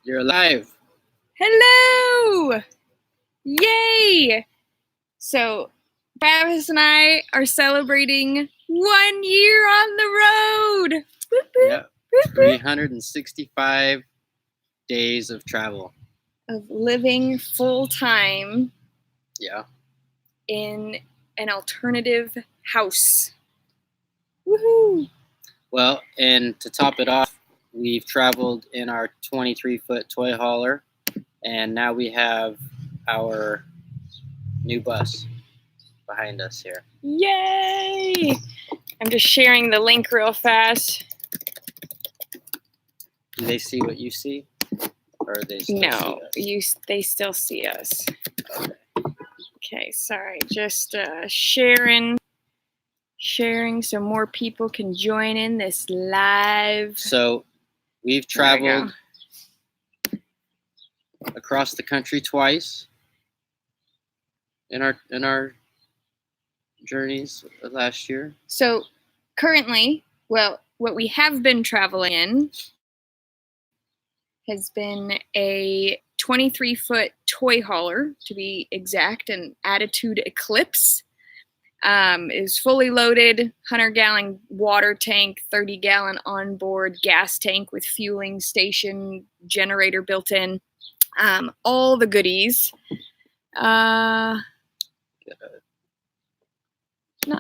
You're alive. Hello! Yay! So, Travis and I are celebrating 1 year on the road. Boop, boop, Yeah. boop, boop. 365 days of travel. Of living full time Yeah. in an alternative house. Woohoo! Well, and to top it off, we've traveled in our 23-foot toy hauler, and now we have our new bus behind us here. Yay! I'm just sharing the link real fast. Do they see what you see? Or are they still No, see us? they still see us. Okay. Okay, sorry, just sharing so more people can join in this live. So we've traveled across the country twice in our journeys last year. So currently, well, what we have been traveling in has been a 23-foot toy hauler, to be exact, an Attitude Eclipse. It was fully loaded, 100-gallon water tank, 30-gallon onboard gas tank with fueling station, generator built in, all the goodies. Not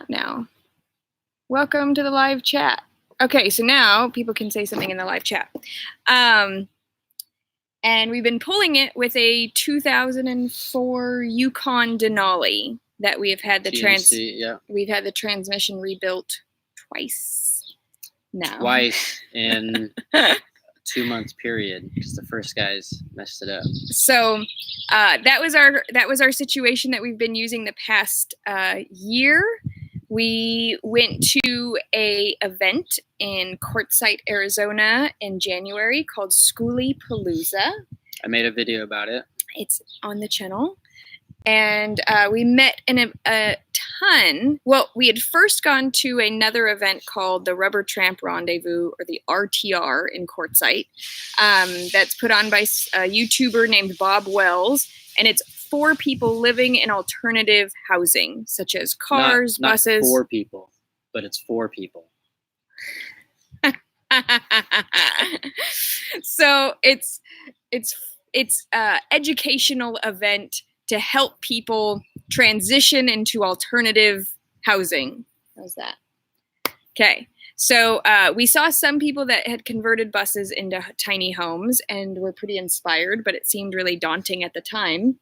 now. Welcome to the live chat. Okay, so now people can say something in the live chat. And we've been pulling it with a 2004 Yukon Denali that we have had we've had the transmission rebuilt twice now. Twice in 2 months period, because the first guys messed it up. So that was our situation that we've been using the past year. We went to a event in Quartzsite, Arizona in January called HomeSkoolie Palooza. I made a video about it. It's on the channel. And we met in a ton. Well, we had first gone to another event called the Rubber Tramp Rendezvous, or the RTR in Quartzsite. That's put on by a YouTuber named Bob Wells. And it's for people living in alternative housing, such as cars, buses. Not 4 people, but it's 4 people. So it's educational event to help people transition into alternative housing. How's that? Okay. So we saw some people that had converted buses into tiny homes and were pretty inspired, but it seemed really daunting at the time.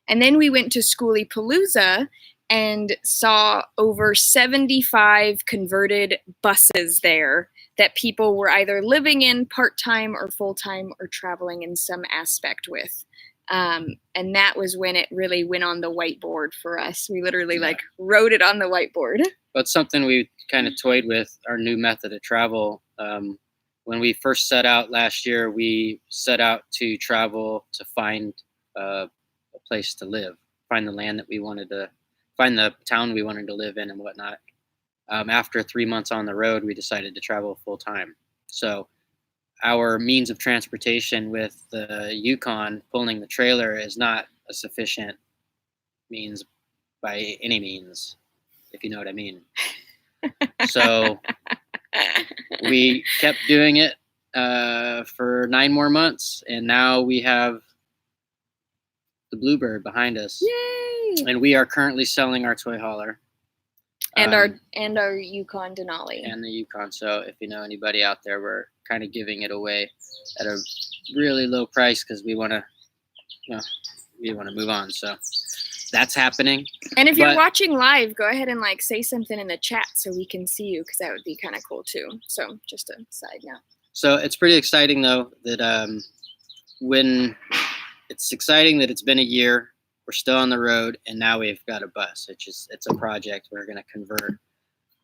And then we went to HomeSkoolie Palooza and saw over 75 converted buses there that people were either living in part-time or full-time or traveling in some aspect with. And that was when it really went on the whiteboard for us. We literally wrote it on the whiteboard. But something we kind of toyed with, our new method of travel. When we first set out last year, we set out to travel to find a place to live, find the land that we wanted to, find the town we wanted to live in and whatnot. After 3 months on the road, we decided to travel full time. So our means of transportation with the Yukon pulling the trailer is not a sufficient means by any means, if you know what I mean. So we kept doing it for 9 more months, and now we have the Bluebird behind us. Yay! And we are currently selling our toy hauler. And our Yukon Denali. And the Yukon. So if you know anybody out there, we're kind of giving it away at a really low price because we want to move on. So that's happening. And if you're watching live, go ahead and say something in the chat so we can see you, because that would be kind of cool too. So just a side note. So it's pretty exciting though that it's exciting that it's been a year. We're still on the road, and now we've got a bus. It's a project we're going to convert.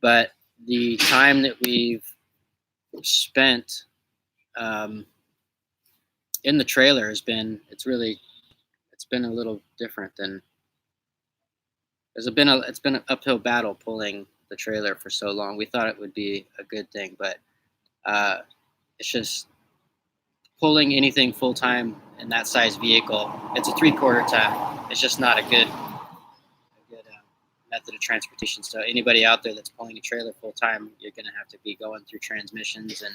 But the time that we've spent in the trailer it's been a little different than. It's been an uphill battle pulling the trailer for so long. We thought it would be a good thing, but it's just pulling anything full time in that size vehicle, it's a 3/4 ton. It's just not a good method of transportation. So anybody out there that's pulling a trailer full time, you're going to have to be going through transmissions and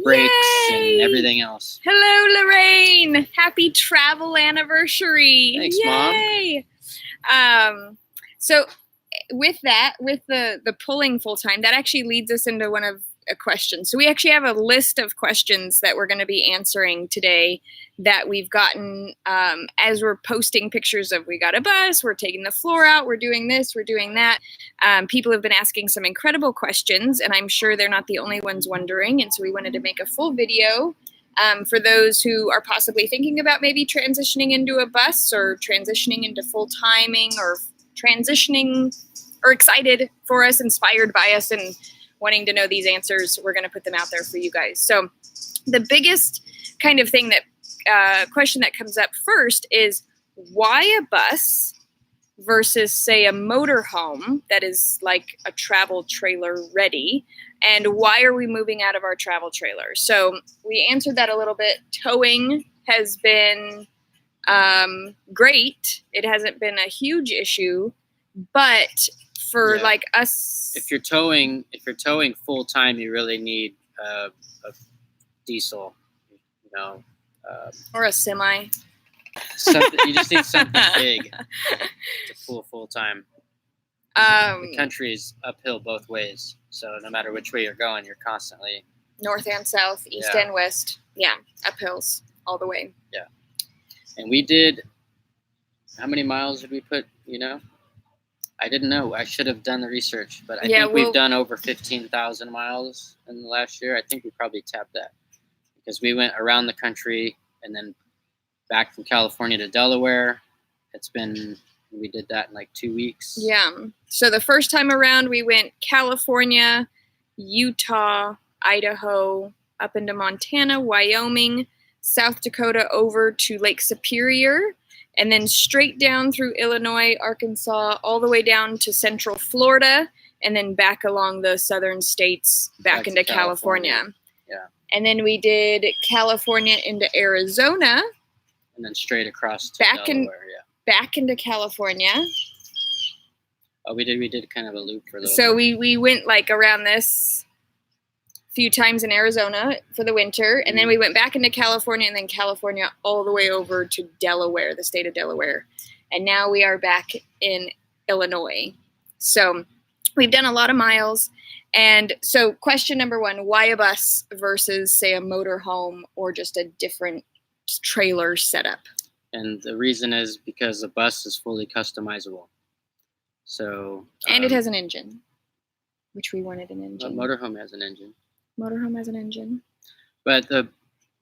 brakes and everything else. Hello, Lorraine. Happy travel anniversary. Thanks, Yay. Mom. So with the pulling full time, that actually leads us into one of a question. So we actually have a list of questions that we're going to be answering today that we've gotten as we're posting pictures of, we got a bus, we're taking the floor out, we're doing this, we're doing that. People have been asking some incredible questions, and I'm sure they're not the only ones wondering. And so we wanted to make a full video for those who are possibly thinking about maybe transitioning into a bus or transitioning into full timing or transitioning or excited for us, inspired by us, and wanting to know these answers. We're going to put them out there for you guys. So the biggest kind of thing that question that comes up first is, why a bus versus, say, a motorhome that is like a travel trailer ready? And why are we moving out of our travel trailer? So we answered that a little bit. Towing has been great. It hasn't been a huge issue, but for like us, if you're towing full time, you really need a diesel, or a semi. Something, you just need something big to pull full time. The country's uphill both ways, so no matter which way you're going, you're constantly north and south, east and west. Yeah, uphills all the way. Yeah, and we did. How many miles did we put? I didn't know. I should have done the research, but I think we've done over 15,000 miles in the last year. I think we probably tapped that because we went around the country and then back from California to Delaware. We did that in like 2 weeks. Yeah. So the first time around, we went California, Utah, Idaho, up into Montana, Wyoming, South Dakota, over to Lake Superior, and then straight down through Illinois, Arkansas, all the way down to central Florida, and then back along the southern states, back into California. Yeah. And then we did California into Arizona. And then straight across to Delaware, back into California. Oh, we did kind of a loop for a little bit. So we went like around this few times in Arizona for the winter, and then we went back into California, and then California all the way over to Delaware, the state of Delaware. And now we are back in Illinois. So we've done a lot of miles. And so question number one, why a bus versus, say, a motorhome or just a different trailer setup? And the reason is because the bus is fully customizable. So and it has an engine, which we wanted an engine. Motorhome has an engine. Motorhome has an engine. But the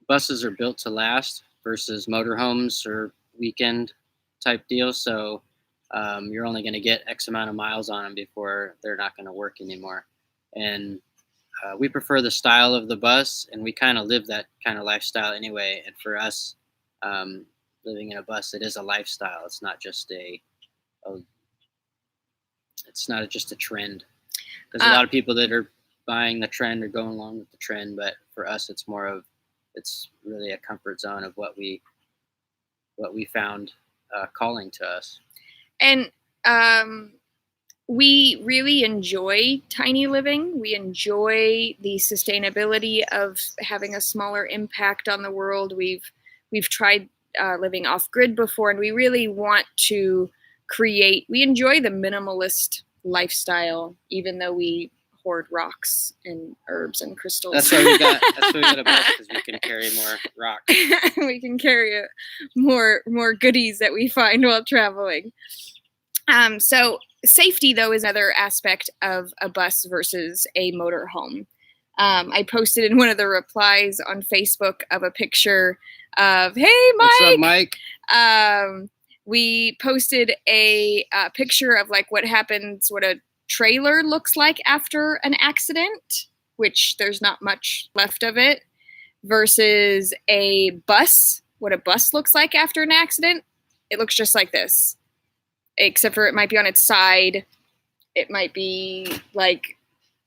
buses are built to last versus motorhomes or weekend type deals. So you're only going to get X amount of miles on them before they're not going to work anymore. And we prefer the style of the bus, and we kind of live that kind of lifestyle anyway. And for us, living in a bus, it is a lifestyle. It's not just a trend. There's a lot of people that are buying the trend or going along with the trend, but for us, it's really a comfort zone of what we found calling to us. And we really enjoy tiny living. We enjoy the sustainability of having a smaller impact on the world. We've tried living off grid before, and we really want to we enjoy the minimalist lifestyle, even though we hoard rocks and herbs and crystals. That's why we got a bus, because we can carry more rock. We can carry more goodies that we find while traveling. So safety, though, is another aspect of a bus versus a motorhome. I posted in one of the replies on Facebook of a picture of, hey, Mike. What's up, Mike? We posted a picture of like what a trailer looks like after an accident, which there's not much left of it, versus a bus, what a bus looks like after an accident. It looks just like this, except for it might be on its side. It might be like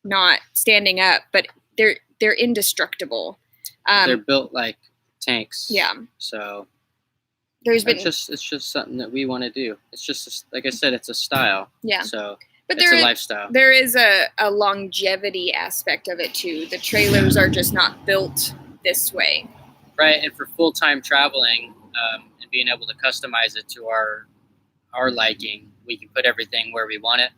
not standing up, but they're indestructible. They're built like tanks. Yeah. So there's been it's just something that we want to do. It's just like I said, it's a style. Yeah. So but it's a lifestyle. There is a longevity aspect of it too. The trailers are just not built this way. Right, and for full-time traveling and being able to customize it to our liking, we can put everything where we want it.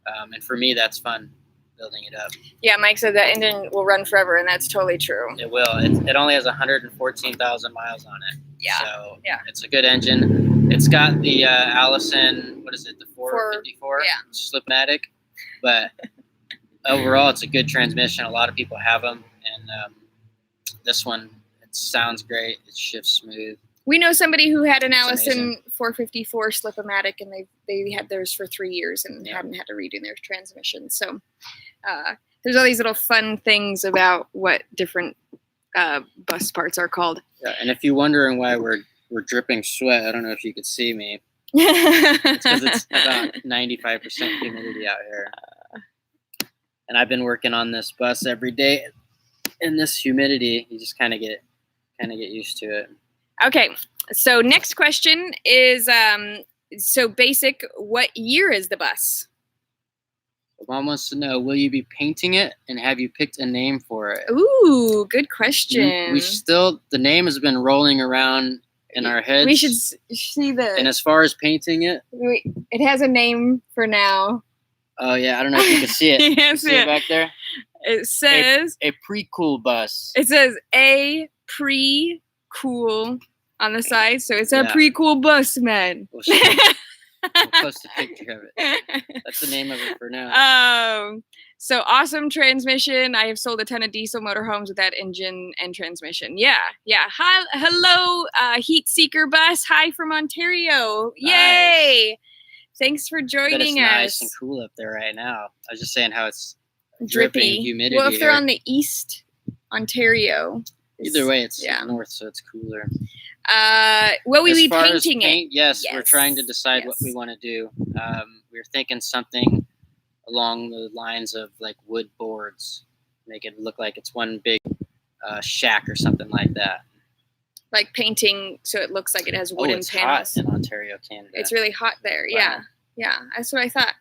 And for me, that's fun, building it up. Yeah, Mike said that engine will run forever, and that's totally true. It will. It only has 114,000 miles on it. Yeah. So it's a good engine. It's got the Allison, what is it, the 454 Slipmatic. But overall, it's a good transmission. A lot of people have them. And this one, it sounds great. It shifts smooth. We know somebody who had an Allison 454 Slip-O-Matic, and they had theirs for 3 years and hadn't had to redo their transmission. So there's all these little fun things about what different bus parts are called. Yeah, and if you're wondering why we're dripping sweat, I don't know if you could see me. It's because it's about 95% humidity out here. And I've been working on this bus every day. In this humidity, you just kind of get used to it. Okay, so next question is, so basic, what year is the bus? Mom wants to know, will you be painting it, and have you picked a name for it? Ooh, good question. We still, the name has been rolling around in our heads. We should see the... And as far as painting it... It has a name for now. Oh, yeah, I don't know if you can see it. You can't see it back there? It says... A pre-cool bus. It says a pre-cool on the side, so it's a pre-cool bus, man. We'll post a picture of it. That's the name of it for now. So awesome transmission. I have sold a ton of diesel motorhomes with that engine and transmission. Yeah. Hi, hello, Heat Seeker Bus. Hi from Ontario. Nice. Yay! Thanks for joining us. Nice and cool up there right now. I was just saying how it's dripping humidity. Well, if they're on the East Ontario. Either way, it's north, so it's cooler. Will we be painting it? Yes, we're trying to decide what we want to do. We're thinking something along the lines of like wood boards, make it look like it's one big shack or something like that. Like painting so it looks like it has wooden panels. Hot in Ontario, Canada. It's really hot there. Wow. Yeah, that's what I thought.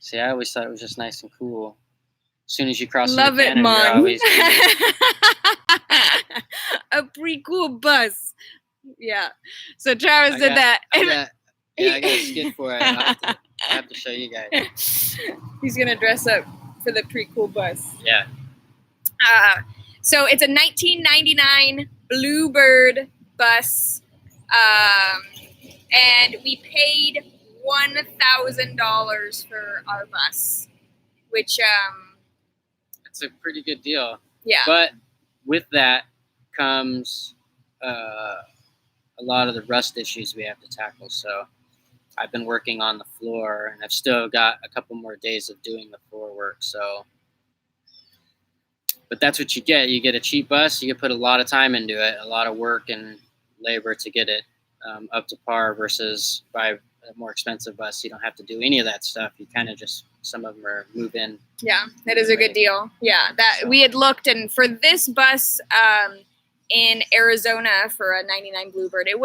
See, I always thought it was just nice and cool. As soon as you cross into Canada, Mon. Always a pretty cool bus. Yeah. So Travis did that. I got a skit for it. I have to show you guys. He's gonna dress up for the pretty cool bus. Yeah. So it's a 1999 Bluebird bus, and we paid $1,000 for our bus, which it's a pretty good deal. Yeah. But with that comes a lot of the rust issues we have to tackle. So I've been working on the floor, and I've still got a couple more days of doing the floor work. So, but that's what you get. You get a cheap bus. You can put a lot of time into it, a lot of work and labor to get it up to par, versus buy a more expensive bus. You don't have to do any of that stuff. You kind of just, some of them are move in. Yeah, that is a good deal. Yeah, we had looked, and for this bus in Arizona for a 99 Bluebird, it